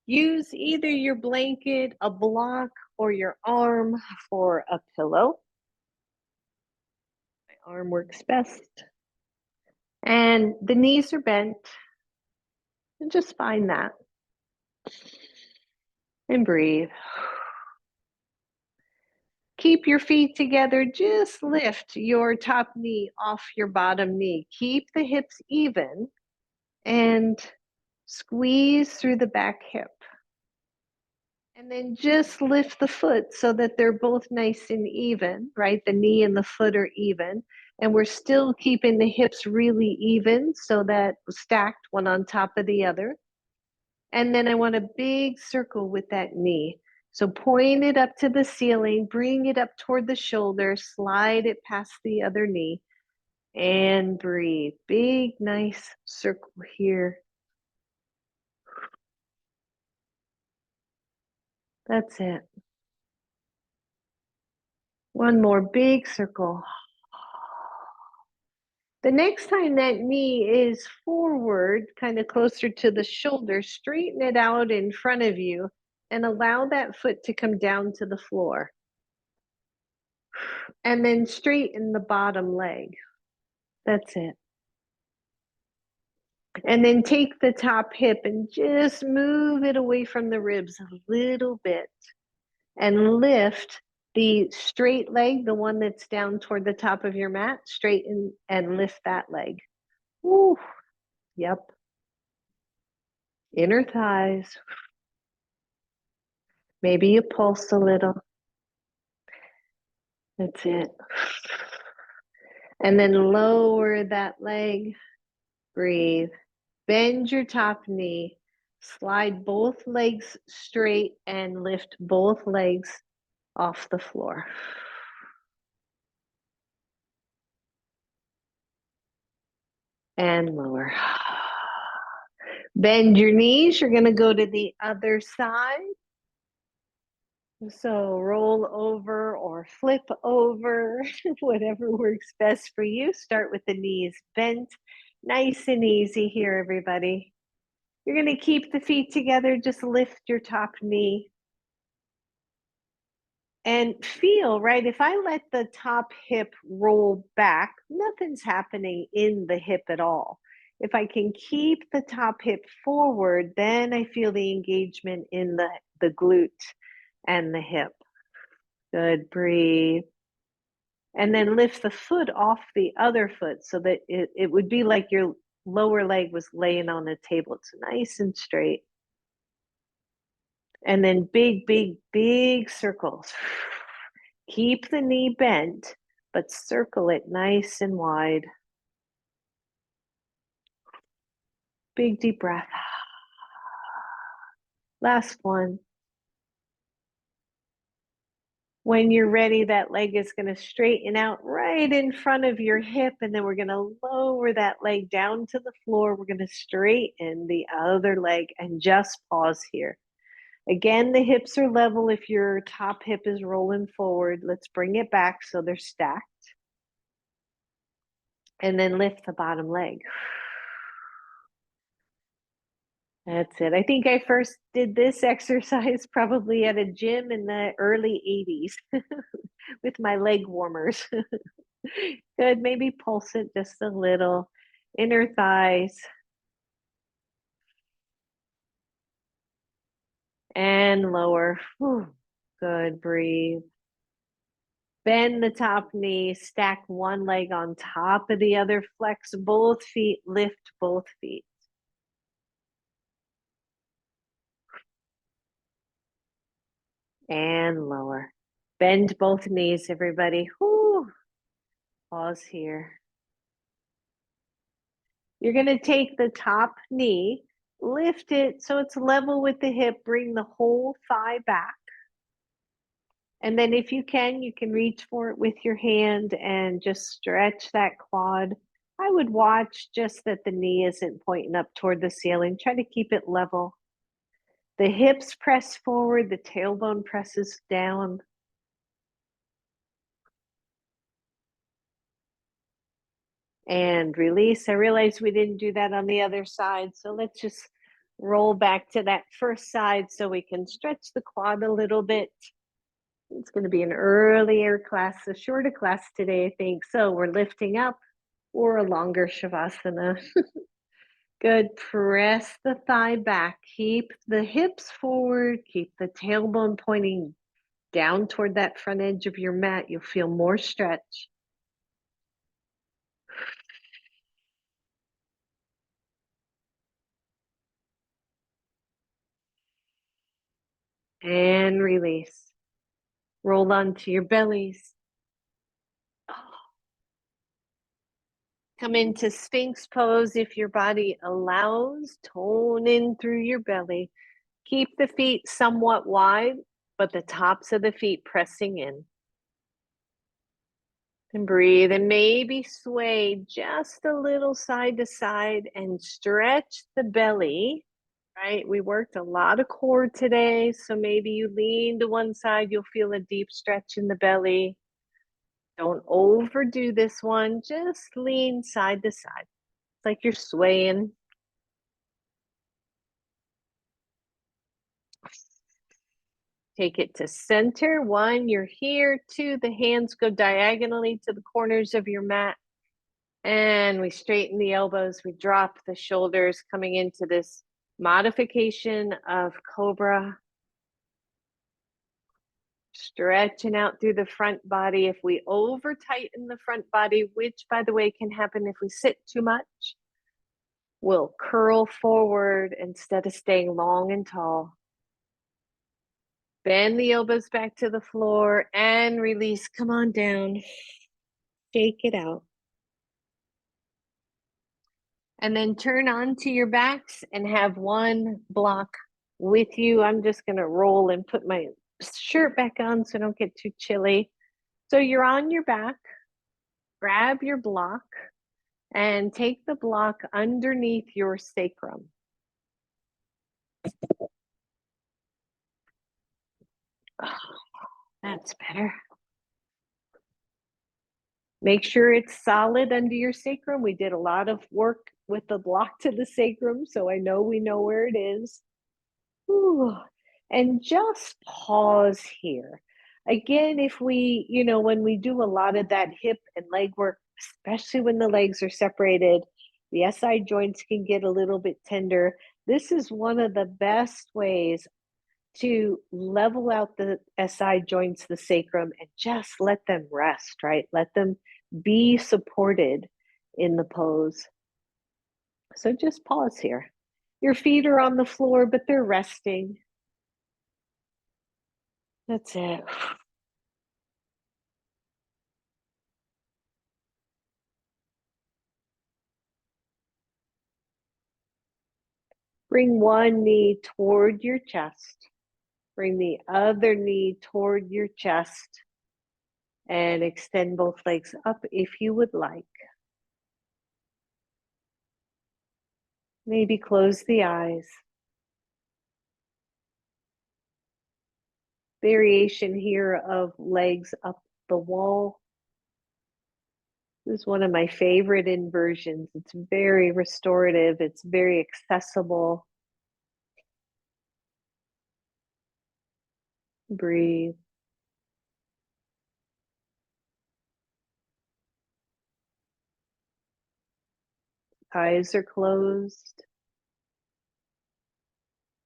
Use either your blanket, a block, or your arm for a pillow. My arm works best. And the knees are bent. And just find that. And breathe. Keep your feet together. Just lift your top knee off your bottom knee. Keep the hips even and squeeze through the back hip. And then just lift the foot so that they're both nice and even, right? The knee and the foot are even. And we're still keeping the hips really even so that stacked one on top of the other. And then I want a big circle with that knee. So point it up to the ceiling, bring it up toward the shoulder, slide it past the other knee, and breathe. Big, nice circle here. That's it. One more big circle. The next time that knee is forward, kind of closer to the shoulder, straighten it out in front of you and allow that foot to come down to the floor. And then straighten the bottom leg. That's it. And then take the top hip and just move it away from the ribs a little bit and lift the straight leg, the one that's down toward the top of your mat, straighten and lift that leg. Ooh, yep. Inner thighs. Maybe you pulse a little. That's it. And then lower that leg. Breathe. Bend your top knee. Slide both legs straight and lift both legs off the floor. And lower. Bend your knees. You're going to go to the other side. So roll over or flip over, whatever works best for you. Start with the knees bent. Nice and easy here, everybody. You're going to keep the feet together. Just lift your top knee. And feel, right, if I let the top hip roll back, nothing's happening in the hip at all. If I can keep the top hip forward, then I feel the engagement in the glute and the hip. Good, breathe. And then lift the foot off the other foot so that it would be like your lower leg was laying on a table. It's nice and straight. And then big, big, big circles. Keep the knee bent, but circle it nice and wide. Big deep breath. Last one. When you're ready, that leg is going to straighten out right in front of your hip, and then we're going to lower that leg down to the floor. We're going to straighten the other leg and just pause here. Again, the hips are level if your top hip is rolling forward. Let's bring it back so they're stacked. And then lift the bottom leg. That's it. I think I first did this exercise probably at a gym in the early 80s with my leg warmers. Good. Maybe pulse it just a little. Inner thighs. And lower. Whew. Good. Breathe. Bend the top knee. Stack one leg on top of the other. Flex both feet. Lift both feet. And lower. Bend both knees, everybody. Whew. Pause here. You're going to take the top knee, lift it so it's level with the hip, bring the whole thigh back. And then if you can reach for it with your hand and just stretch that quad. I would watch just that the knee isn't pointing up toward the ceiling. Try to keep it level. The hips press forward, the tailbone presses down. And release. I realize we didn't do that on the other side, so let's just roll back to that first side so we can stretch the quad a little bit. It's going to be an earlier class, a shorter class today, I think. So we're lifting up or a longer Shavasana. Good. Press the thigh back. Keep the hips forward. Keep the tailbone pointing down toward that front edge of your mat. You'll feel more stretch. And release. Roll onto your bellies. Come into Sphinx pose if your body allows. Tone in through your belly. Keep the feet somewhat wide. but the tops of the feet pressing in. And breathe, and maybe sway just a little side to side and stretch the belly, right? We worked a lot of core today, so maybe you lean to one side, you'll feel a deep stretch in the belly. Don't overdo this one, just lean side to side. It's like you're swaying. Take it to center. One, you're here. Two, the hands go diagonally to the corners of your mat. And we straighten the elbows. We drop the shoulders, coming into this modification of cobra. Stretching out through the front body. If we over tighten the front body, which by the way can happen if we sit too much, we'll curl forward instead of staying long and tall. Bend the elbows back to the floor and release. Come on down. Shake it out. And then turn onto your backs and have one block with you. I'm just going to roll and put my shirt back on so I don't get too chilly. So you're on your back. Grab your block and take the block underneath your sacrum. Oh, that's better. Make sure it's solid under your sacrum. We did a lot of work with the block to the sacrum, so I know we know where it is. Ooh. And just pause here. Again, if we, when we do a lot of that hip and leg work, especially when the legs are separated, the SI joints can get a little bit tender. This is one of the best ways to level out the SI joints, the sacrum, and just let them rest, right? Let them be supported in the pose. So just pause here. Your feet are on the floor, but they're resting. That's it. Bring one knee toward your chest. Bring the other knee toward your chest. And extend both legs up if you would like. Maybe close the eyes. Variation here of legs up the wall. This is one of my favorite inversions. It's very restorative. It's very accessible. Breathe. Eyes are closed.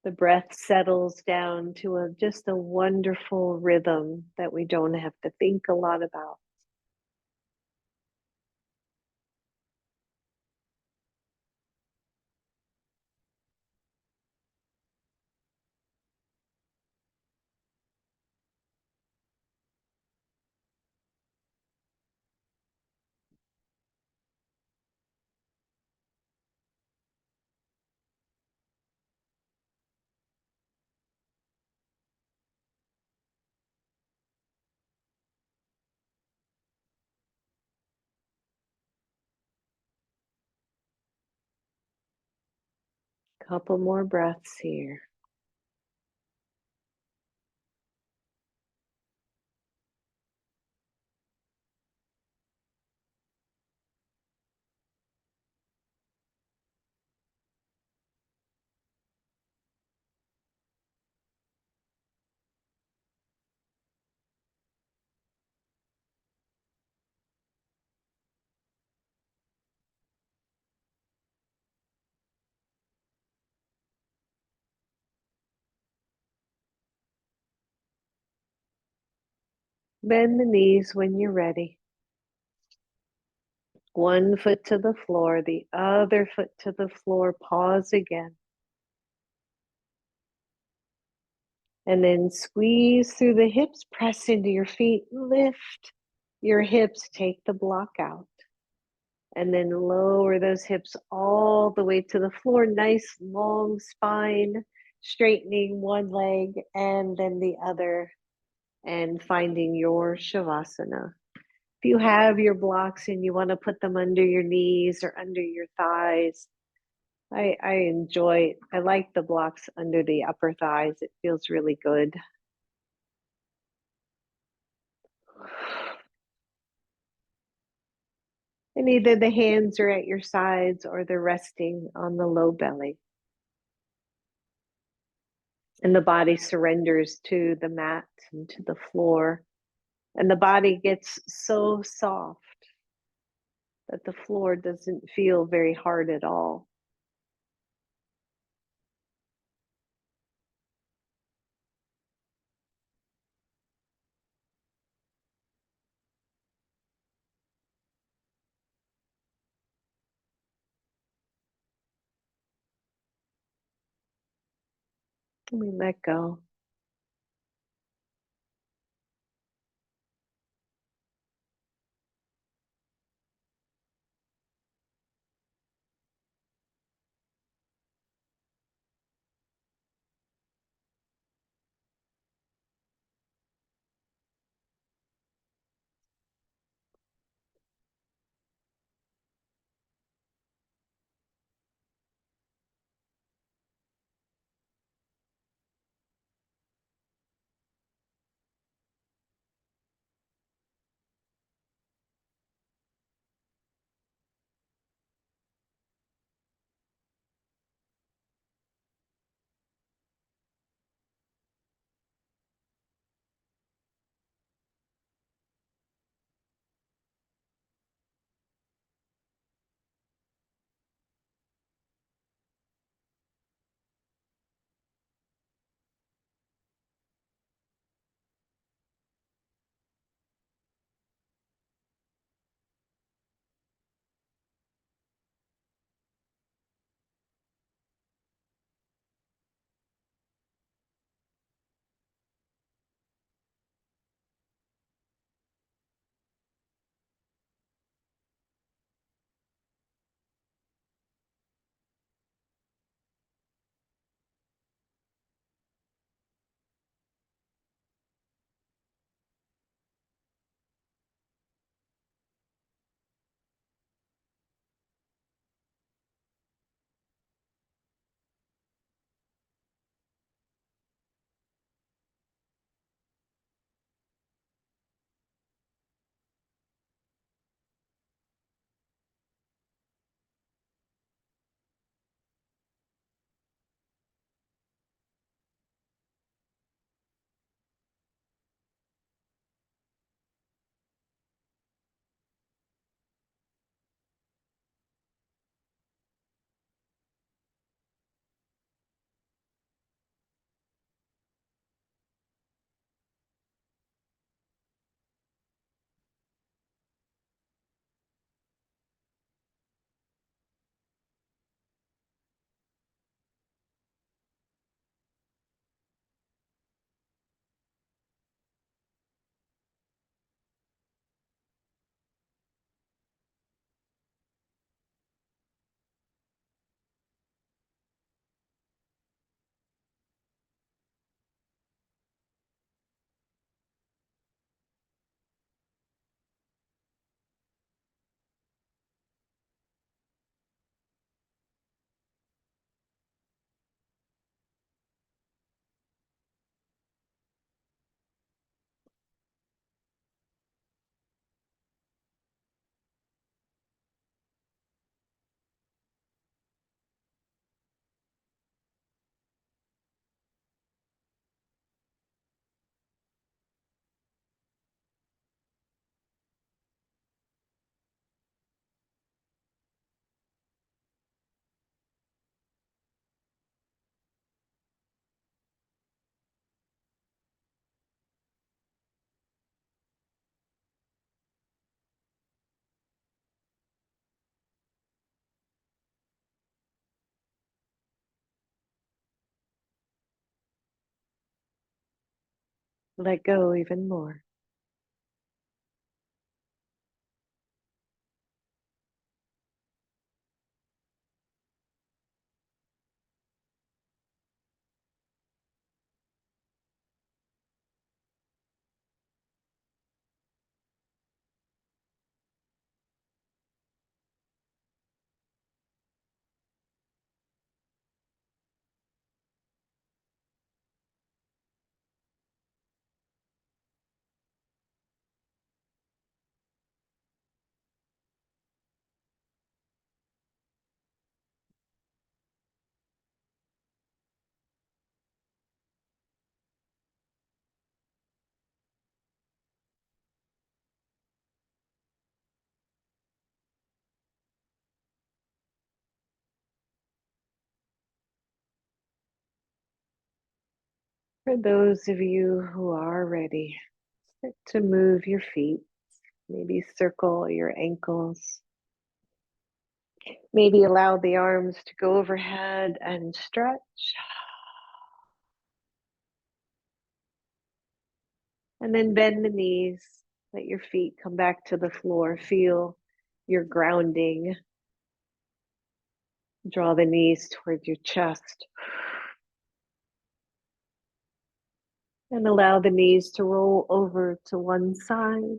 The breath settles down to just a wonderful rhythm that we don't have to think a lot about. Couple more breaths here. Bend the knees when you're ready. One foot to the floor, the other foot to the floor. Pause again. And then squeeze through the hips, press into your feet, lift your hips, take the block out. And then lower those hips all the way to the floor. Nice long spine. straightening one leg and then the other and finding your Shavasana. If you have your blocks and you want to put them under your knees or under your thighs, I like the blocks under the upper thighs. It feels really good. And either the hands are at your sides or they're resting on the low belly. And the body surrenders to the mat and to the floor. And the body gets so soft that the floor doesn't feel very hard at all. We let go. Let go even more. For those of you who are ready, start to move your feet. Maybe circle your ankles. Maybe allow the arms to go overhead and stretch. And then bend the knees. Let your feet come back to the floor. Feel your grounding. Draw the knees towards your chest. And allow the knees to roll over to one side.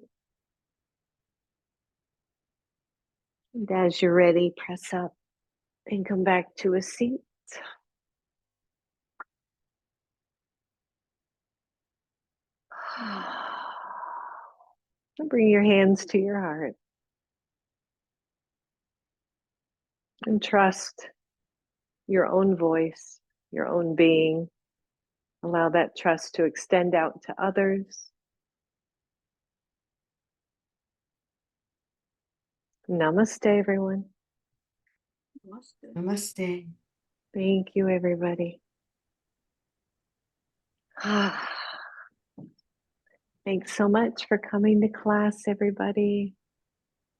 And as you're ready, press up and come back to a seat. And bring your hands to your heart. And trust your own voice, your own being. Allow that trust to extend out to others. Namaste, everyone. Namaste. Thank you, everybody. Thanks so much for coming to class, everybody.